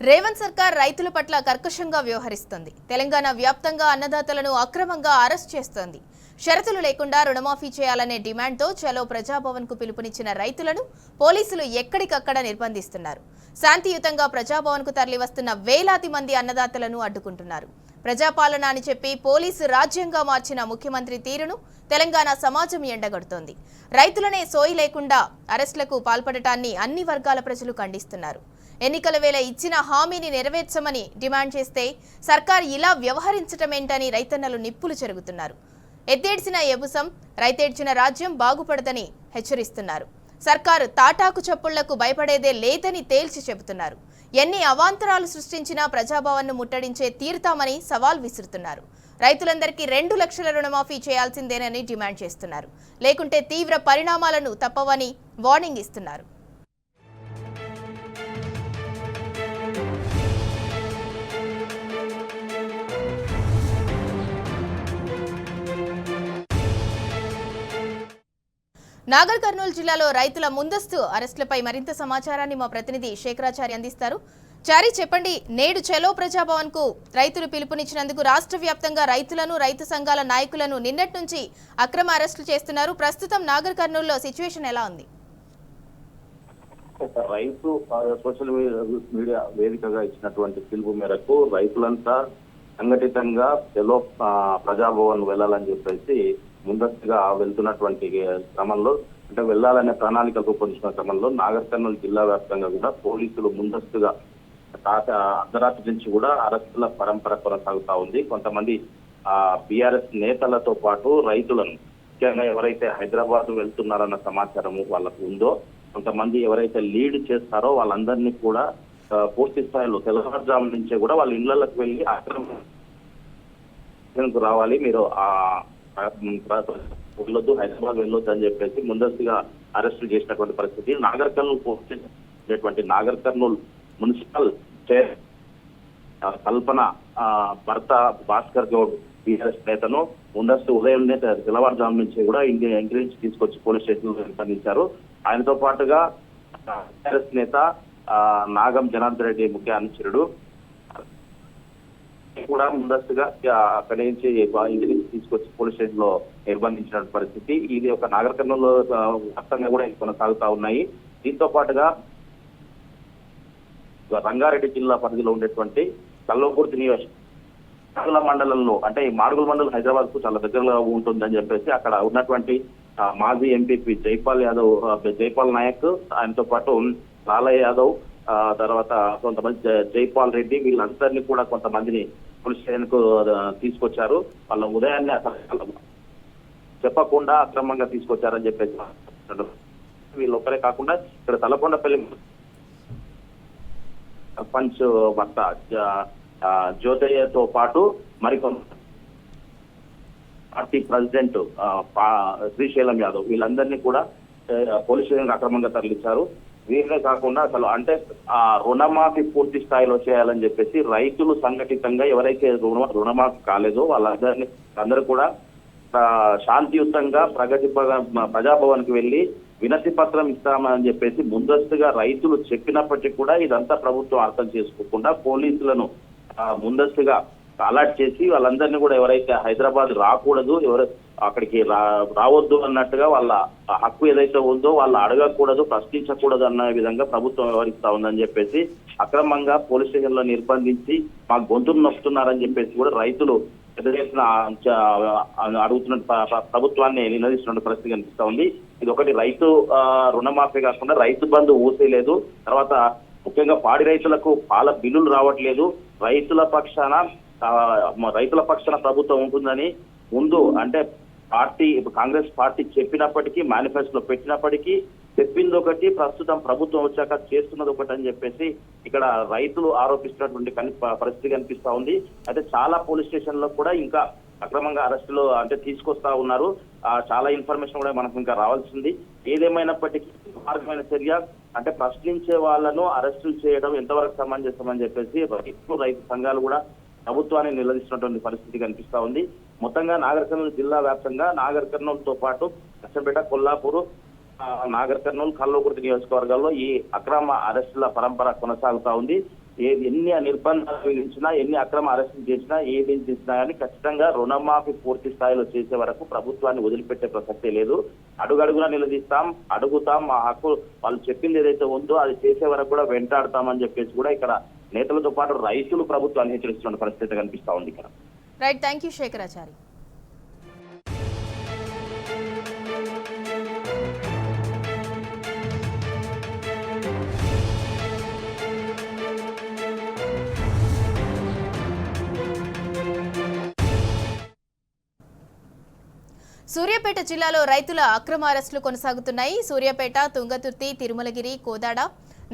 రేవంత్ సర్కార్ రైతుల పట్ల కర్కశంగా వ్యవహరిస్తోంది. తెలంగాణ వ్యాప్తంగా అన్నదాతలను అక్రమంగా అరెస్ట్ చేస్తోంది. షరతులు లేకుండా రుణమాఫీ చేయాలనే డిమాండ్తో చలో ప్రజాభవన్ కు పిలుపునిచ్చిన రైతులను పోలీసులు ఎక్కడికక్కడ నిర్బంధిస్తున్నారు. శాంతియుతంగా ప్రజాభవన్ కు తరలివస్తున్న వేలాది మంది అన్నదాతలను అడ్డుకుంటున్నారు. ప్రజాపాలన అని చెప్పి పోలీసు రాజ్యంగా మార్చిన ముఖ్యమంత్రి తీరును తెలంగాణ సమాజం ఎండగడుతోంది. రైతులనే సోయి లేకుండా అరెస్టులకు పాల్పడటాన్ని అన్ని వర్గాల ప్రజలు ఖండిస్తున్నారు. ఎన్నికల వేళ ఇచ్చిన హామీని నెరవేర్చమని డిమాండ్ చేస్తే సర్కార్ ఇలా వ్యవహరించటమేంటని రైతన్నలు నిప్పులు చెరుగుతున్నారు. ఎత్తేడ్చిన ఎబుసం రైతేడ్చిన రాజ్యం బాగుపడదని హెచ్చరిస్తున్నారు. సర్కారు తాటాకు చప్పుళ్లకు భయపడేదే లేదని తేల్చి చెబుతున్నారు. ఎన్ని అవాంతరాలు సృష్టించినా ప్రజాభవన్ను ముట్టడించే తీరుతామని సవాల్ విసురుతున్నారు. రైతులందరికీ 2 లక్షల రుణమాఫీ చేయాల్సిందేనని డిమాండ్ చేస్తున్నారు. లేకుంటే తీవ్ర పరిణామాలను తప్పవని వార్నింగ్ ఇస్తున్నారు. నాగర్ కర్నూలు జిల్లాలో రైతుల ముందస్తు అరెస్టులపై మరింత సమాచారాన్ని మా ప్రతినిధి శేఖరాచారి అందిస్తారు. చారి, చెప్పండి, నేడు చలో ప్రజాభవన్ కు రైతులు పిలుపునిచ్చినందుకు రాష్ట్ర వ్యాప్తంగా రైతులను, రైతు సంఘాల నాయకులను నిన్నటి నుంచి అక్రమ అరెస్టులు చేస్తున్నారు. ప్రస్తుతం నాగర్ కర్నూలులో సిచ్యువేషన్ ఎలా ఉంది? రైతు సోషల్ మీడియా వేదికగా ఇచ్చినటువంటి పిలుపు మేరకు రైతులంతా సంఘటితంగా చలో ప్రజాభవన్ వెళ్లాలని చెప్పేసి ముందస్తుగా వెళ్తున్నటువంటి క్రమంలో, అంటే వెళ్లాలనే ప్రణాళిక రూపొందించిన క్రమంలో నాగర్ కర్నూలు జిల్లా వ్యాప్తంగా కూడా పోలీసులు ముందస్తుగా అర్ధరాత్రి నుంచి కూడా అరెస్టుల పరంపర కొనసాగుతా ఉంది. కొంతమంది బీఆర్ఎస్ నేతలతో పాటు రైతులను, ముఖ్యంగా ఎవరైతే హైదరాబాద్ వెళ్తున్నారన్న సమాచారము వాళ్ళకు ఉందో, కొంతమంది ఎవరైతే లీడ్ చేస్తారో వాళ్ళందరినీ కూడా పూర్తి స్థాయిలో తెల్లవారుజాము నుంచే కూడా వాళ్ళ ఇళ్లకు వెళ్లి అక్రమకు రావాలి, మీరు వెళ్ళొద్దు, హైదరాబాద్ వెళ్ళొద్దు అని చెప్పేసి ముందస్తుగా అరెస్టు చేసినటువంటి పరిస్థితి. Nagarkurnool post Nagarkurnool municipal chair Kalpana భర్త భాస్కర్ గౌడ్ బీఆర్ఎస్ నేతను ముందస్తు ఉదయం తెల్లవారుజాము నుంచి కూడా ఇంటి నుంచి తీసుకొచ్చి పోలీస్ స్టేషన్ లో నిర్బంధించారు. ఆయనతో పాటుగా బీఆర్ఎస్ నేత నాగం జనార్దన్ రెడ్డి ముఖ్య అనుచరుడు కూడా ముందస్తుగా అక్కడి నుంచి ఇంటి నుంచి తీసుకొచ్చి పోలీస్ స్టేషన్ లో నిర్బంధించిన పరిస్థితి. ఇది ఒక నాగర్ కర్నూలు వ్యాప్తంగా కూడా కొనసాగుతా ఉన్నాయి. దీంతో పాటుగా రంగారెడ్డి జిల్లా పరిధిలో ఉండేటువంటి కల్వకుర్తి నియోజకవర్గ మండలంలో, అంటే ఈ మాడుగుల మండలం హైదరాబాద్ కు చాలా దగ్గరగా ఉంటుందని చెప్పేసి అక్కడ ఉన్నటువంటి మాజీ ఎంపీపీ జైపాల్ నాయక్, ఆయనతో పాటు లాలయ్య యాదవ్, తర్వాత కొంతమంది జైపాల్ రెడ్డి, వీళ్ళందరినీ కూడా కొంతమందిని పోలీస్ స్టేషన్ కు తీసుకొచ్చారు. వాళ్ళ ఉదయాన్నే చెప్పకుండా అక్రమంగా తీసుకొచ్చారని చెప్పేసి వీళ్ళొక్కరే కాకుండా ఇక్కడ తలకొండపల్లి సర్పంచ్ భర్త జ్యోతయ్యతో పాటు మరికొంత పార్టీ ప్రెసిడెంట్ శ్రీశైలం యాదవ్, వీళ్ళందరినీ కూడా పోలీస్ స్టేషన్ అక్రమంగా తరలించారు. వీళ్ళే కాకుండా అసలు అంటే రుణమాఫీ పూర్తి స్థాయిలో చేయాలని చెప్పేసి రైతులు సంఘటితంగా ఎవరైతే రుణమాఫీ కాలేదో వాళ్ళందరూ కూడా శాంతియుతంగా ప్రజాభవన్ కి వెళ్లి వినతి పత్రం ఇస్తామని చెప్పేసి ముందస్తుగా రైతులు చెప్పినప్పటికీ కూడా ఇదంతా ప్రభుత్వం అర్థం చేసుకోకుండా పోలీసులను ముందస్తుగా అలర్ట్ చేసి వాళ్ళందరినీ కూడా ఎవరైతే హైదరాబాద్ రాకూడదు, అక్కడికి రావద్దు అన్నట్టుగా వాళ్ళ హక్కు ఏదైతే ఉందో వాళ్ళు అడగకూడదు, ప్రశ్నించకూడదు అన్న విధంగా ప్రభుత్వం వ్యవహరిస్తా ఉందని చెప్పేసి అక్రమంగా పోలీస్ స్టేషన్ లో నిర్బంధించి మా గొంతును నొక్కుతున్నారని చెప్పేసి కూడా రైతులు పెద్ద ఎత్తున అడుగుతున్న ప్రభుత్వాన్ని నిలదీస్తున్న పరిస్థితి కనిపిస్తా ఉంది. ఇది ఒకటి, రైతు రుణమాఫీ కాకుండా రైతు బంధు ఊసేలేదు, తర్వాత ముఖ్యంగా పాడి రైతులకు పాల బిల్లులు రావట్లేదు, రైతుల పక్షాన ప్రభుత్వం ఉంటుందని ముందు అంటే కాంగ్రెస్ పార్టీ చెప్పినప్పటికీ, మేనిఫెస్టోలో పెట్టినప్పటికీ చెప్పింది ఒకటి, ప్రస్తుతం ప్రభుత్వం వచ్చాక చేస్తున్నది ఒకటి అని చెప్పేసి ఇక్కడ రైతులు ఆరోపిస్తున్నటువంటి పరిస్థితి కనిపిస్తా ఉంది. అయితే చాలా పోలీస్ స్టేషన్లో కూడా ఇంకా అక్రమంగా అరెస్టులు అంటే తీసుకొస్తా ఉన్నారు. చాలా ఇన్ఫర్మేషన్ కూడా మనకు ఇంకా రావాల్సింది. ఏదేమైనప్పటికీ మార్గమైన చర్య అంటే ప్రశ్నించే వాళ్ళను అరెస్టులు చేయడం ఎంతవరకు సమంజసం అని చెప్పేసి రైతు సంఘాలు కూడా ప్రభుత్వాన్ని నిలదీస్తున్నటువంటి పరిస్థితి కనిపిస్తా ఉంది. మొత్తంగా నాగర్ కర్నూలు జిల్లా వ్యాప్తంగా నాగర్ కర్నూలుతో పాటు అచ్చంపేట, కొల్లాపూర్, నాగర్ కర్నూలు, కల్వకుర్తి నియోజకవర్గాల్లో ఈ అక్రమ అరెస్టుల పరంపర కొనసాగుతా ఉంది. ఎన్ని నిర్బంధాలు విధించినా, ఎన్ని అక్రమ అరెస్టులు చేసినా, ఏది చేసినా కానీ ఖచ్చితంగా రుణమాఫీ పూర్తి స్థాయిలో చేసే వరకు ప్రభుత్వాన్ని వదిలిపెట్టే ప్రసక్తే లేదు. అడుగడుగునా నిలదీస్తాం, అడుగుతాం, ఆ హక్కు వాళ్ళు చెప్పింది ఏదైతే ఉందో అది చేసే వరకు కూడా వెంటాడతామని చెప్పేసి కూడా ఇక్కడ నేతలతో పాటు రైతులు ప్రభుత్వాన్ని హెచ్చరిస్తున్న పరిస్థితి కనిపిస్తా ఉంది ఇక్కడ. Right, thank you Shekharachari. Suryapet జిల్లాలో రైతుల అక్రమ అరెస్టులు కొనసాగుతున్నాయి. సూర్యాపేట, తుంగతుర్తి, తిరుమలగిరి, కోదాడ,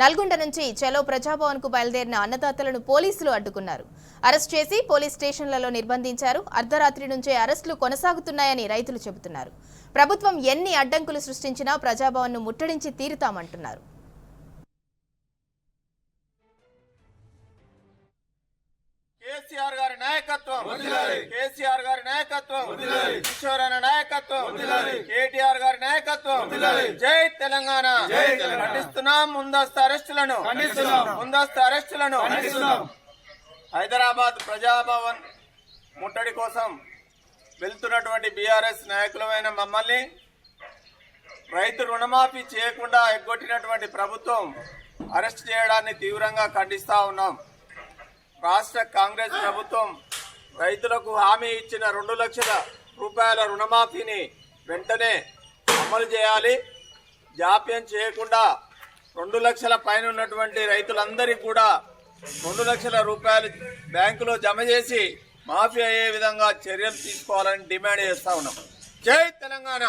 నల్గొండ నుంచి చలో ప్రజాభవన్ కు బయలుదేరిన అన్నదాతలను పోలీసులు అడ్డుకున్నారు. అరెస్ట్ చేసి పోలీస్ స్టేషన్లలో నిర్బంధించారు. అర్ధరాత్రి నుంచే అరెస్టులు కొనసాగుతున్నాయని రైతులు చెబుతున్నారు. ప్రభుత్వం ఎన్ని అడ్డంకులు సృష్టించినా ప్రజాభవన్ ను ముట్టడించి తీరుతామంటున్నారు. కేసీఆర్ గారి నాయకత్వం, కేసీఆర్ గారి నాయకత్వం, కిషోరన్న నాయకత్వం, కేటీఆర్ గారి నాయకత్వం, జై తెలంగాణ. ఖండిస్తున్నాం ముందస్తు అరెస్టులను, ముందస్తు అరెస్టులను. హైదరాబాద్ ప్రజాభవన్ ముట్టడి కోసం వెళ్తున్నటువంటి బీఆర్ఎస్ నాయకులమైన మమ్మల్ని రైతు రుణమాఫీ చేయకుండా ఎగ్గొట్టినటువంటి ప్రభుత్వం అరెస్ట్ చేయడాన్ని తీవ్రంగా ఖండిస్తా ఉన్నాం. రాష్ట్ర కాంగ్రెస్ ప్రభుత్వం రైతులకు హామీ ఇచ్చిన 2 లక్షల రూపాయల రుణమాఫీని వెంటనే అమలు చేయాలి. జాప్యం చేయకుండా 2 లక్షల పైన ఉన్నటువంటి రైతులందరికీ కూడా 2 లక్షల రూపాయలు బ్యాంకులో జమ చేసి మాఫీ అయ్యే విధంగా చర్యలు తీసుకోవాలని డిమాండ్ చేస్తా ఉన్నాం. జై తెలంగాణ.